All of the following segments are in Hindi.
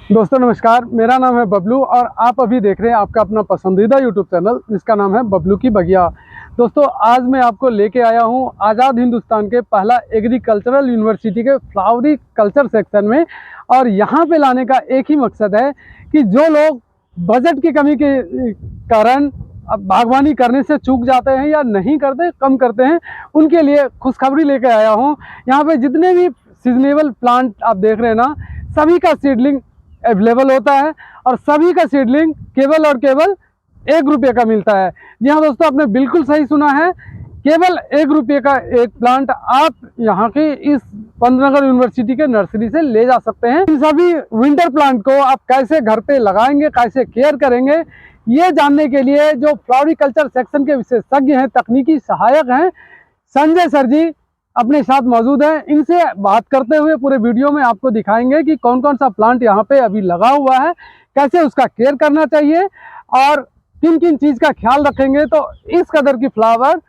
दोस्तों नमस्कार, मेरा नाम है बबलू और आप अभी देख रहे हैं आपका अपना पसंदीदा यूट्यूब चैनल जिसका नाम है बबलू की बगिया। दोस्तों आज मैं आपको लेके आया हूं आज़ाद हिंदुस्तान के पहला एग्रीकल्चरल यूनिवर्सिटी के फ्लावरी कल्चर सेक्शन में। और यहां पे लाने का एक ही मकसद है कि जो लोग बजट की कमी के कारण अब बागवानी करने से चूक जाते हैं या नहीं करते, कम करते हैं, उनके लिए खुशखबरी लेके आया हूँ। यहाँ पे जितने भी सीजनेबल प्लांट आप देख रहे हैं ना, सभी का सीडलिंग अवेलेबल होता है और सभी का सीडलिंग केवल और केवल 1 रुपये का मिलता है। जी हाँ दोस्तों, आपने बिल्कुल सही सुना है, केवल 1 रुपये का एक प्लांट आप यहाँ की इस पंतनगर यूनिवर्सिटी के नर्सरी से ले जा सकते हैं। इन सभी विंटर प्लांट को आप कैसे घर पे लगाएंगे, कैसे केयर करेंगे, ये जानने के लिए जो फ्लोरिकल्चर सेक्शन के विशेषज्ञ हैं, तकनीकी सहायक हैं, संजय सर जी अपने साथ मौजूद हैं। इनसे बात करते हुए पूरे वीडियो में आपको दिखाएंगे कि कौन कौन सा प्लांट यहाँ पे अभी लगा हुआ है, कैसे उसका केयर करना चाहिए और किन किन चीज़ का ख्याल रखेंगे तो इस कदर की फ्लावर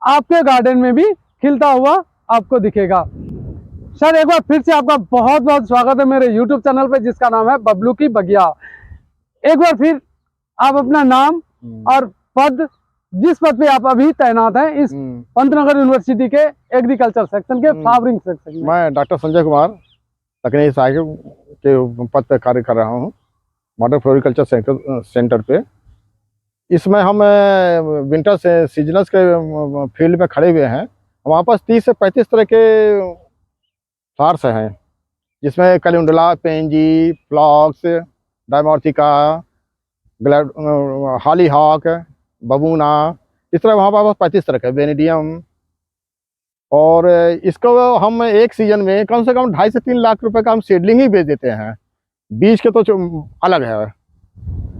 आपके गार्डन में भी खिलता हुआ आपको दिखेगा। सर एक बार फिर से आपका बहुत बहुत स्वागत है मेरे यूट्यूब चैनल पे जिसका नाम है बबलू की बगिया। एक बार फिर आप अपना नाम और पद, जिस पद पे आप अभी तैनात हैं इस पंतनगर यूनिवर्सिटी के एग्रीकल्चर सेक्शन के फ्लावरिंग सेक्शन में। मैं डॉक्टर संजय कुमार तकनीकी सहायक के पद पर कार्य कर रहा हूँ मॉडल फ्लोरिकल्चर सेंटर पे। इसमें हम विंटर से सीजनल्स के फील्ड में खड़े हुए हैं। हमारे पास 30 से 35 तरह के फ्लावर्स हैं, जिसमें कैलेंडुला, पेंजी, फ्लॉक्स, डायमोर्थिका, हॉलीहॉक, बबूना, इस तरह वहाँ पास 35 तरह का बेनिडियम। और इसको हम एक सीजन में कम से कम 2.5 से 3 लाख रुपए का हम सीडलिंग ही बेच देते हैं। बीज के तो अलग है,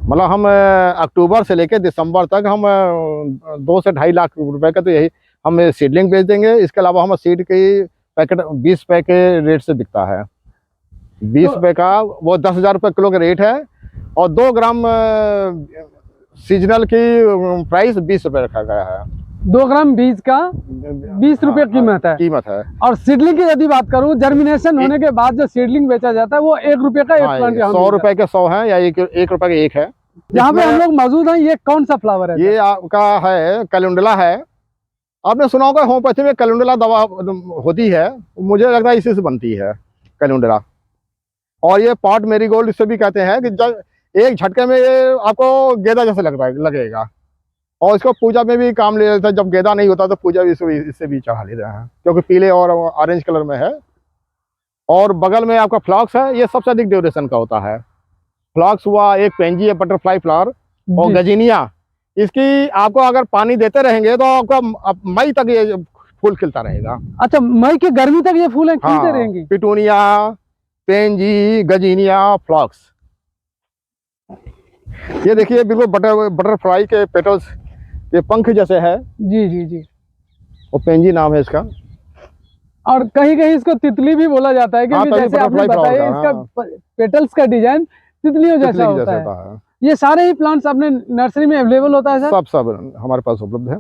मतलब हम अक्टूबर से लेकर दिसंबर तक हम 2 से 2.5 लाख रुपए का तो यही हम सीडलिंग बेच देंगे। इसके अलावा हम सीड की पैकेट 20 रुपए के रेट से बिकता है। 20 रुपए का वो 10,000 रुपये किलो का रेट है और 2 ग्राम सीजनल की प्राइस 20 रुपये रखा गया है। 2 ग्राम बीज का 20 रुपये कीमत है। और सीडलिंग की यदि बात करूं, जर्मिनेशन होने के बाद जो सीडलिंग बेचा जाता है वो 1 रुपये का एक प्लांट 100 रुपए के 100 है या 1 रुपए का 1 है। जहाँ पे हम लोग मौजूद हैं, ये कौन सा फ्लावर है? ये आपका है कैलेंडुला है। आपने सुना होगा होम्योपैथी में कैलेंडुला दवा होती है, मुझे लगता है इसी से बनती है कैलेंडुला। और ये पॉट मेरीगोल्ड इसे भी कहते हैं कि जब एक झटके में ये आपको गेंदा जैसे लगेगा। और इसको पूजा में भी काम ले लेते हैं। जब गेंदा नहीं होता तो पूजा भी इससे भी चढ़ा लेते हैं, क्योंकि पीले और ऑरेंज कलर में है। और बगल में आपका फ्लॉक्स है, ये सबसे अधिक ड्यूरेशन का होता है। फ्लॉक्स हुआ, एक पेंजी है बटरफ्लाई फ्लावर, और गजीनिया। इसकी आपको अगर पानी देते रहेंगे तो आपका मई तक ये फूल खिलता रहेगा। अच्छा, मई की गर्मी तक ये फूलें खिलते रहेंगी? Petunia, pansy, gazania, phlox. ये देखिए बिल्कुल बटरफ्लाई के पेटल्स ये पंख जैसे है। जी जी जी। और पेंजी नाम है इसका। और कहीं कहीं इसको तितली भी बोला जाता है, क्योंकि जैसे आपने बताया इसका पेटल्स का डिजाइन तितलियों जैसा होता है। ये सारे ही प्लांट्स अपने नर्सरी में अवेलेबल होता है सर? सब हमारे पास उपलब्ध है।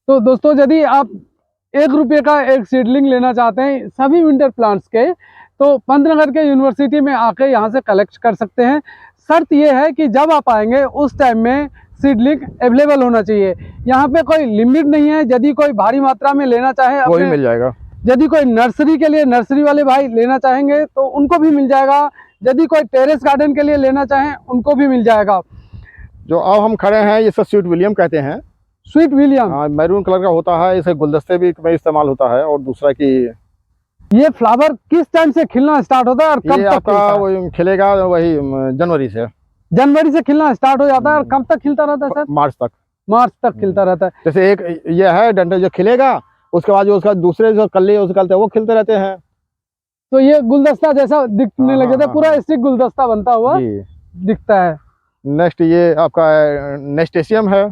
तो दोस्तों यदि आप 1 रुपये का एक सीडलिंग लेना चाहते हैं सभी विंटर प्लांट्स के, तो पंतनगर के यूनिवर्सिटी में आके यहाँ से कलेक्ट कर सकते हैं। शर्त ये है कि जब आप आएंगे उस टाइम में सीडलिंग अवेलेबल होना चाहिए। यहाँ पे कोई लिमिट नहीं है, यदि कोई भारी मात्रा में लेना चाहे वो भी मिल जाएगा। यदि कोई नर्सरी के लिए नर्सरी वाले भाई लेना चाहेंगे तो उनको भी मिल जाएगा। यदि कोई टेरेस गार्डन के लिए लेना चाहें उनको भी मिल जाएगा। जो अब हम खड़े हैं इसे स्वीट विलियम कहते हैं। स्वीट विलियम मैरून कलर का होता है, इसे गुलदस्ते भी में इस्तेमाल होता है। और दूसरा कि ये फ्लावर किस टाइम से खिलना स्टार्ट होता है और कब तक खिलेगा? वही जनवरी से। जनवरी से खिलना स्टार्ट हो जाता है और कब तक खिलता रहता है सर? मार्च तक खिलता रहता है। जैसे एक ये है डंडे जो खिलेगा, उसके बाद जो उसका दूसरे जो कल्ले उसका वो खिलते रहते हैं। तो ये गुलदस्ता जैसा दिखने लग जाता है, पूरा स्टिक गुलदस्ता बनता हुआ दिखता है। नेक्स्ट ये आपका नेस्टेशियम है।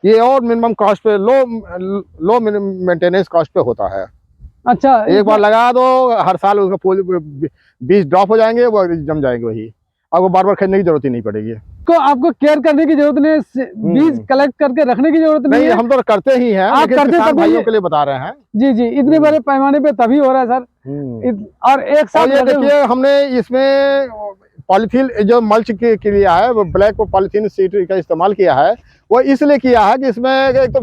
ये और मिनिमम कॉस्ट पे, लो मेंटेनेंस कॉस्ट पे होता है। अच्छा, एक बार लगा दो, हर साल उसका फूल बीज ड्रॉप हो जाएंगे, वो जम जाएंगे, वही आपको बार बार खरीदने की जरूरत ही नहीं पड़ेगी। तो आपको केयर करने की जरूरत नहीं, बीज कलेक्ट करके रखने की जरूरत नहीं है। हम तो करते ही हैं, आप करते किसान भाइयों के लिए बता रहे हैं। जी जी, इतने बड़े पैमाने पे तभी हो रहा है सर। और एक साथ ये देखिए हमने इसमें पॉलीथीन जो मल्च के लिया है, वो ब्लैक पॉलीथीन सीट का इस्तेमाल किया है। वो इसलिए किया है कि इसमें एक तो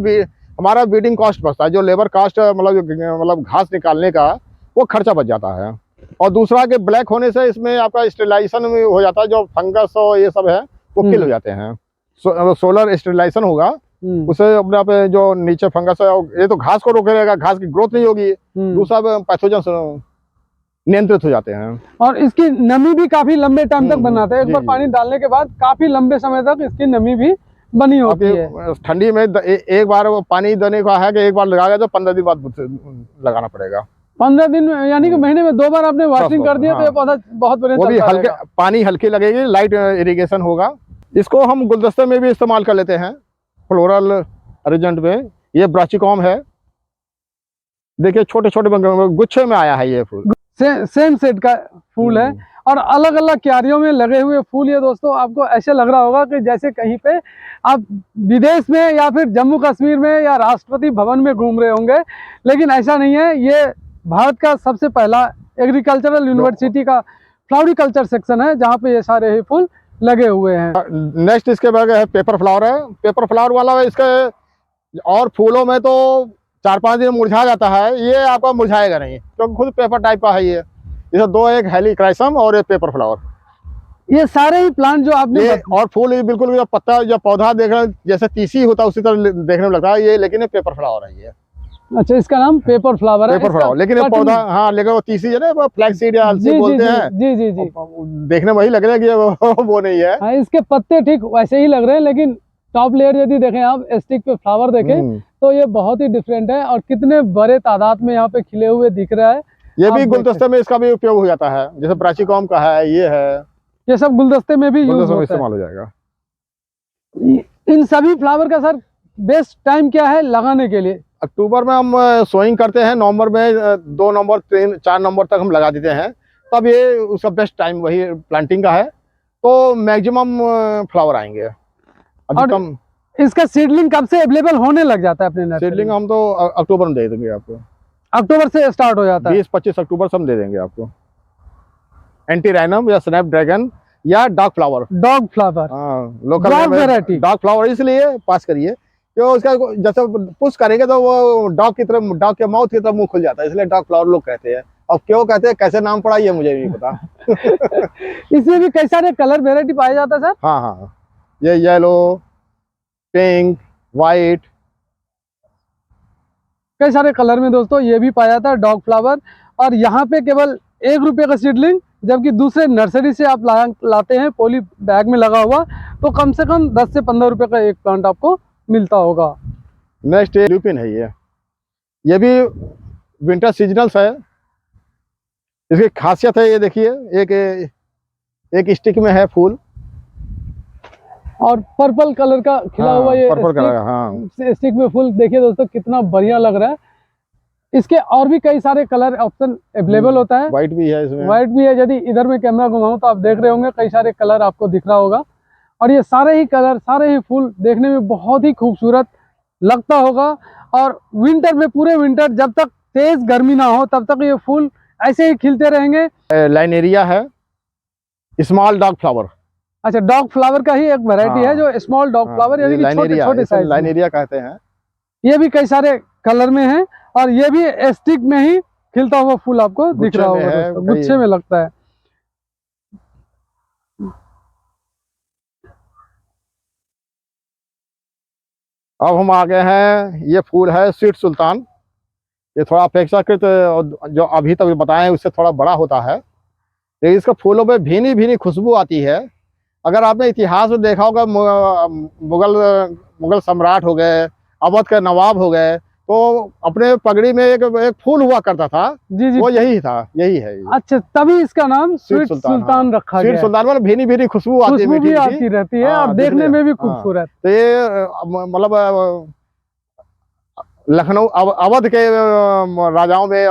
हमारा ब्रीडिंग कॉस्ट बचता है, जो लेबर कॉस्ट मतलब घास निकालने का वो खर्चा बच जाता है। और दूसरा कि ब्लैक होने से इसमें आपका स्टेरिलाइजेशन हो जाता है, जो फंगस और ये सब है वो किल हो जाते हैं। सोलर स्टेरिलाइजेशन होगा, उससे अपने आप जो नीचे फंगस है, ये तो घास को रोकेगा, घास की ग्रोथ नहीं होगी, दूसरा पैथोजन नियंत्रित हो जाते हैं। और इसकी नमी भी काफी लंबे टाइम तक बनाते हैं। एक बार पानी डालने के बाद काफी लंबे समय तक इसकी नमी भी बनी होती है। ठंडी में एक बार वो पानी देने का है कि एक बार लगाएगा तो 15 दिन बाद लगाना पड़ेगा। 15 दिन यानी कि महीने में 2 बार आपने वॉशिंग कर दिया तो ये पौधा बहुत बढ़िया वो भी चलता हल्के रहेगा। पानी हल्की लगेगी, लाइट इरिगेशन होगा। इसको हम गुलदस्ते में भी इस्तेमाल कर लेते हैं, फ्लोरल अरेंजमेंट में। ये ब्राचिकॉम है, देखिए छोटे छोटे गुच्छे में आया है ये फूल। सेम सेट का फूल है और अलग अलग क्यारियों में लगे हुए फूल। ये दोस्तों आपको ऐसे लग रहा होगा कि जैसे कहीं पे आप विदेश में या फिर जम्मू कश्मीर में या राष्ट्रपति भवन में घूम रहे होंगे, लेकिन ऐसा नहीं है। ये भारत का सबसे पहला एग्रीकल्चरल यूनिवर्सिटी का फ्लावरिकल्चर सेक्शन है, जहाँ पे ये सारे ही फूल लगे हुए हैं। नेक्स्ट इसके बाद है पेपर फ्लावर है। पेपर फ्लावर वाला इसके और फूलों में तो 4-5 दिन मुरझा जाता है, ये आपका मुरझाएगा नहीं क्योंकि खुद पेपर टाइप का है। ये इसे दो, एक हेलिक्राइसम और एक पेपर फ्लावर। ये सारे ही प्लांट जो आपने और फूल ये बिल्कुल जो पत्ता जो पौधा देखने जैसे तीसी होता है उसी तरह देखने में लगता है ये, लेकिन ये पेपर फ्लावर है ये। अच्छा, इसका नाम पेपर फ्लावर है। पेपर फ्लावर, लेकिन ये पौधा, हाँ, लेकिन वो तीसी है ना, फ्लैक्स सीड या अलसी बोलते हैं। जी जी जी, देखने में वही लग रहा है कि वो नहीं है। हाँ, इसके पत्ते ठीक वैसे ही लग रहे हैं, लेकिन टॉप लेयर यदि देखें आप, स्टिक पे फ्लावर देखें तो ये बहुत ही डिफरेंट है और कितने बड़े तादाद में यहाँ पे खिले हुए दिख रहा है। ये भी गुलदस्ते में इसका भी उपयोग हो जाता है, जैसे ब्राचिकॉम का है, ये है, ये सब गुलदस्ते में भी यूज होता है, इस्तेमाल हो जाएगा। इन सभी फ्लावर का सर बेस्ट टाइम क्या है लगाने के लिए? अक्टूबर में हम सोइंग करते हैं, नवंबर में 2 नवंबर 3 4 नवंबर तक हम लगा देते हैं, तब ये उसका बेस्ट टाइम वही प्लांटिंग का है, तो मैक्सिमम फ्लावर आएंगे। अधिकतम इसका सीडलिंग कब से अवेलेबल होने लग जाता है अपने नर्सरी? सीडलिंग हम तो अक्टूबर में दे देंगे आपको। अक्टूबर से स्टार्ट हो जाता है? 20-25 अक्टूबर से हम दे देंगे आपको। एंटीराइनम या स्नैप ड्रैगन या डॉग फ्लावर। डॉग फ्लावर, हाँ, लोकल वैरायटी डॉग फ्लावर इसलिए पास करिए क्यों, उसका जैसे पुश करेंगे तो वो डॉग की तरफ, डॉग के माउथ की तरफ मुंह खुल जाता है, इसलिए डॉग फ्लावर लोग कहते हैं। अब क्यों कहते हैं, कैसे नाम पड़ा ये मुझे नहीं पता। इसमें भी कई सारे कलर वेरायटी पाया जाता है सर? हाँ हाँ, ये येलो, पिंक, वाइट, कई सारे कलर में दोस्तों ये भी पाया जाता है डॉग फ्लावर। और यहाँ पे केवल 1 रुपये का सीडलिंग, जबकि दूसरे नर्सरी से आप लाते हैं पॉली बैग में लगा हुआ, तो कम से कम 10 से 15 रुपये का एक प्लांट आपको मिलता होगा। नेक्स्ट ल्यूपिन है ये भी विंटर सीजनल्स है। इसकी खासियत है, ये देखिए एक स्टिक में है फूल और पर्पल कलर का खिला हुआ ये पर्पल कलर, हाँ, स्टिक में फूल देखिए दोस्तों कितना बढ़िया लग रहा है। इसके और भी कई सारे कलर ऑप्शन अवेलेबल होता है। व्हाइट भी है इसमें, व्हाइट भी है। यदि इधर में कैमरा घुमाऊं तो आप देख रहे होंगे कई सारे कलर आपको दिख रहा होगा, और ये सारे ही कलर, सारे ही फूल देखने में बहुत ही खूबसूरत लगता होगा। और विंटर में, पूरे विंटर जब तक तेज गर्मी ना हो तब तक ये फूल ऐसे ही खिलते रहेंगे। लाइनेरिया है, स्मॉल डॉग फ्लावर। अच्छा, डॉग फ्लावर का ही एक वैरायटी है जो स्मॉल डॉग फ्लावर, यानी कि छोटे छोटे साइज, लाइनेरिया कहते हैं। ये भी कई सारे कलर में है और ये भी स्टिक में ही खिलता हुआ फूल आपको दिख रहा होगा दोस्तों, गुच्छे में लगता है। अब हम आ गए हैं, ये फूल है स्वीट सुल्तान। ये थोड़ा अपेक्षाकृत जो अभी तक बताए उससे थोड़ा बड़ा होता है, लेकिन इसका फूलों पे भीनी भीनी खुशबू आती है। अगर आपने इतिहास में देखा होगा, मुगल सम्राट हो गए, अवध के नवाब हो गए, तो अपने पगड़ी में एक फूल हुआ करता था। जी जी, वो यही था, यही है। अच्छा, तभी इसका नाम स्वीट सुल्तान रखा गया। स्वीट सुल्तान मतलब भीनी भीनी खुशबू आती है, मीठी आती रहती है और देखने में भी खूबसूरत। तो ये मतलब लखनऊ अवध के राजाओं में,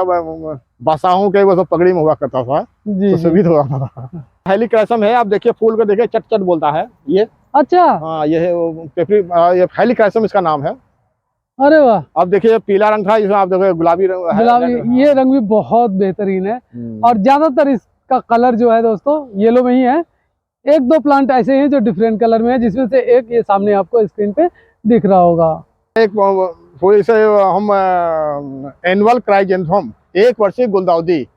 बादशाहों के वो सब पगड़ी में हुआ करता था, जी, तो सुविध हुआ था। हेलिक्राइसम है, आप देखिए फूल को देखिए, चट चट बोलता है ये। अच्छा, हाँ, ये है पेपरी, ये हेलिक्राइसम इसका नाम है। अरे वाह, अब देखिए पीला रंग था, इसमें आप देखो गुलाबी रंग है। गुलाबी, ये रंग भी बहुत बेहतरीन है और ज्यादातर इसका कलर जो है दोस्तों येलो में ही है। एक दो प्लांट ऐसे हैं जो डिफरेंट कलर में है, जिसमें से एक ये सामने आपको स्क्रीन पे दिख रहा होगा। एक फूल इसे हम एनुअल क्राइजेंथम, एक वर्षीय गुलदाउदी,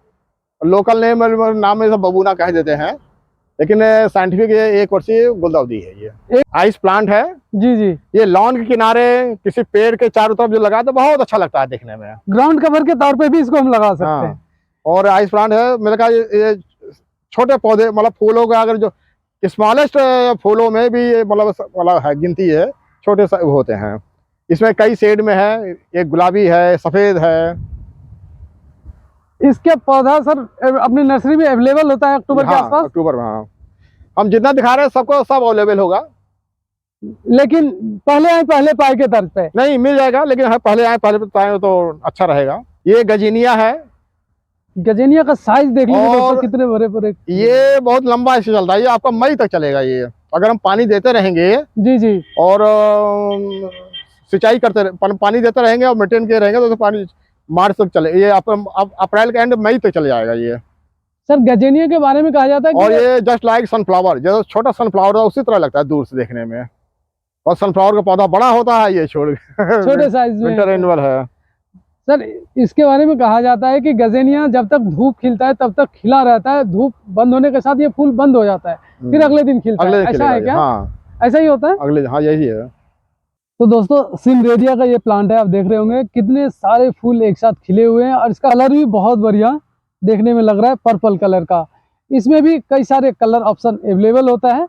लोकल नेम नाम में सब बबूना कह देते हैं, लेकिन साइंटिफिक ये एक वर्षीय गुलदाउदी है। ये आइस प्लांट है जी जी। ये लॉन के किनारे किसी पेड़ के चारों तरफ जो लगा तो बहुत अच्छा लगता है देखने में। ग्राउंड कवर के तौर पे भी इसको हम लगा सकते हैं। हाँ, और आइस प्लांट है, मेरे ख्याल ये छोटे पौधे मतलब फूलों का अगर जो स्मॉलेस्ट फूलों में भी ये मतलब है, गिनती है, छोटे सा होते हैं। इसमें कई शेड में है, एक गुलाबी है, सफेद है। इसके पौधा सर अपनी नर्सरी में अवेलेबल होता है अक्टूबर के आसपास? अक्टूबर में, हाँ। हम जितना दिखा रहे हैं सबको सब अवेलेबल होगा, लेकिन पहले आए पहले पाए के तर्ज पे नहीं मिल जाएगा, लेकिन हाँ पहले आए पहले पाए तो अच्छा रहेगा। ये गजीनिया है। गजेनिया का साइज देख लीजिए दोस्तों, कितने बड़े बड़े। ये बहुत लंबा ऐसे चलता है, ये आपका मई तक चलेगा। ये अगर हम पानी देते रहेंगे जी जी और सिंचाई करते पानी देते रहेंगे और मेंटेन किए रहेंगे तो पानी मार्च तक चले, ये अप्रैल के एंड मई तक चले जाएगा ये। सर गजेनिया के बारे में कहा जाता है और ये जस्ट लाइक सनफ्लावर, जैसे छोटा सनफ्लावर है उसी तरह लगता है दूर से देखने में, और सनफ्लावर का पौधा बड़ा होता है, ये छोटे साइज में विंटर एनुअल है। सर इसके बारे में कहा जाता है कि गजेनिया जब तक धूप खिलता है तब तक खिला रहता है, धूप बंद होने के साथ ये फूल बंद हो जाता है, फिर अगले दिन खिलता है। ऐसा है क्या? हाँ, ऐसा ही होता है अगले, हाँ यही है। तो दोस्तों सिमरेडिया का ये प्लांट है, आप देख रहे होंगे कितने सारे फूल एक साथ खिले हुए हैं, और इसका कलर भी बहुत बढ़िया देखने में लग रहा है, पर्पल कलर का। इसमें भी कई सारे कलर ऑप्शन अवेलेबल होता है,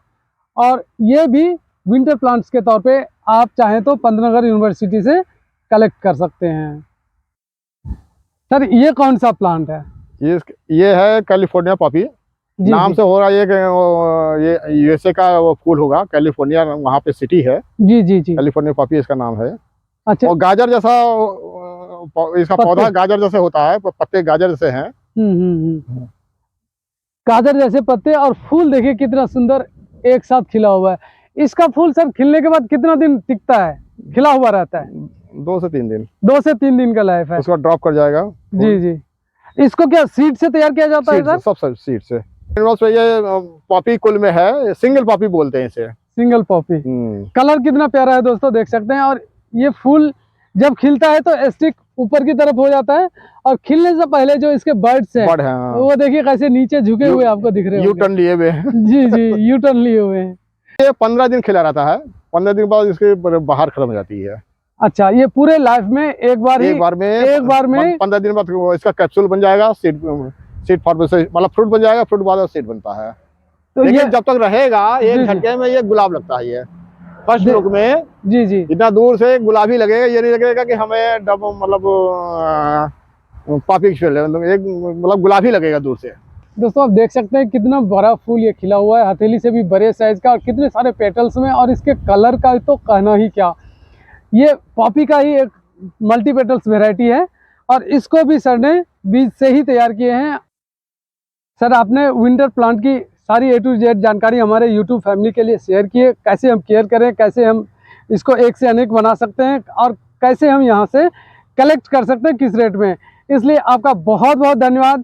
और ये भी विंटर प्लांट्स के तौर पे आप चाहें तो पंतनगर यूनिवर्सिटी से कलेक्ट कर सकते हैं। सर ये कौन सा प्लांट है? ये है कैलिफोर्निया पॉपी नाम से हो रहा है। ये यूएसए का वो फूल होगा, कैलिफोर्निया वहाँ पे सिटी है। जी जी जी, कैलिफोर्निया पॉपी इसका नाम है। अच्छा। और गाजर जैसा इसका पौधा गाजर जैसे होता है, पत्ते गाजर जैसे हैं। गाजर जैसे पत्ते, और फूल देखिए कितना सुंदर एक साथ खिला हुआ है। इसका फूल सर खिलने के बाद कितना दिन टिकता है, खिला हुआ रहता है? 2 से 3 दिन। 2 से 3 दिन का लाइफ है। उसका ड्रॉप कर जाएगा। जी जी। इसको क्या सीड से तैयार किया जाता है सर? सब सीड से। ये पॉपी कुल में है, सिंगल पॉपी बोलते हैं इसे, सिंगल पॉपी। कलर कितना प्यारा है दोस्तों, देख सकते हैं। और ये फूल जब खिलता है तो स्टिक ऊपर की तरफ हो जाता है, और खिलने से पहले जो इसके बर्ड्स हैं वो देखिए कैसे नीचे झुके हुए आपको दिख रहे हैं, यू टर्न लिए हुए हैं। जी जी, यू टर्न लिए हुए हैं। ये 15 दिन खिला रहता है, 15 दिन बाद इसके बाहर खत्म हो जाती है। अच्छा, ये पूरे लाइफ में एक बार में 15 दिन बाद इसका कैप्सूल बन जाएगा, सीड फॉर्म से मतलब फ्रूट बन जाएगा, फ्रूट बाद सीड बनता है। तो लेकिन जब तक रहेगा एक झटके में ये गुलाब लगता है। ये फर्स्ट लुक में जी जी इतना दूर से गुलाबी लगेगा, ये नहीं लगेगा कि हमें मतलब पॉपी मतलब गुलाबी लगेगा दूर से। दोस्तों आप देख सकते हैं कितना बड़ा फूल ये खिला हुआ है, हथेली से भी बड़े साइज का, और कितने सारे पेटल्स में, और इसके कलर का तो कहना ही क्या। ये पॉपी का ही एक मल्टी पेटल्स वेराइटी है, और इसको भी सर ने बीज से ही तैयार किए हैं। सर आपने विंटर प्लांट की सारी A to Z जानकारी हमारे YouTube फैमिली के लिए शेयर की है, कैसे हम केयर करें, कैसे हम इसको एक से अनेक बना सकते हैं, और कैसे हम यहाँ से कलेक्ट कर सकते हैं किस रेट में। इसलिए आपका बहुत बहुत धन्यवाद।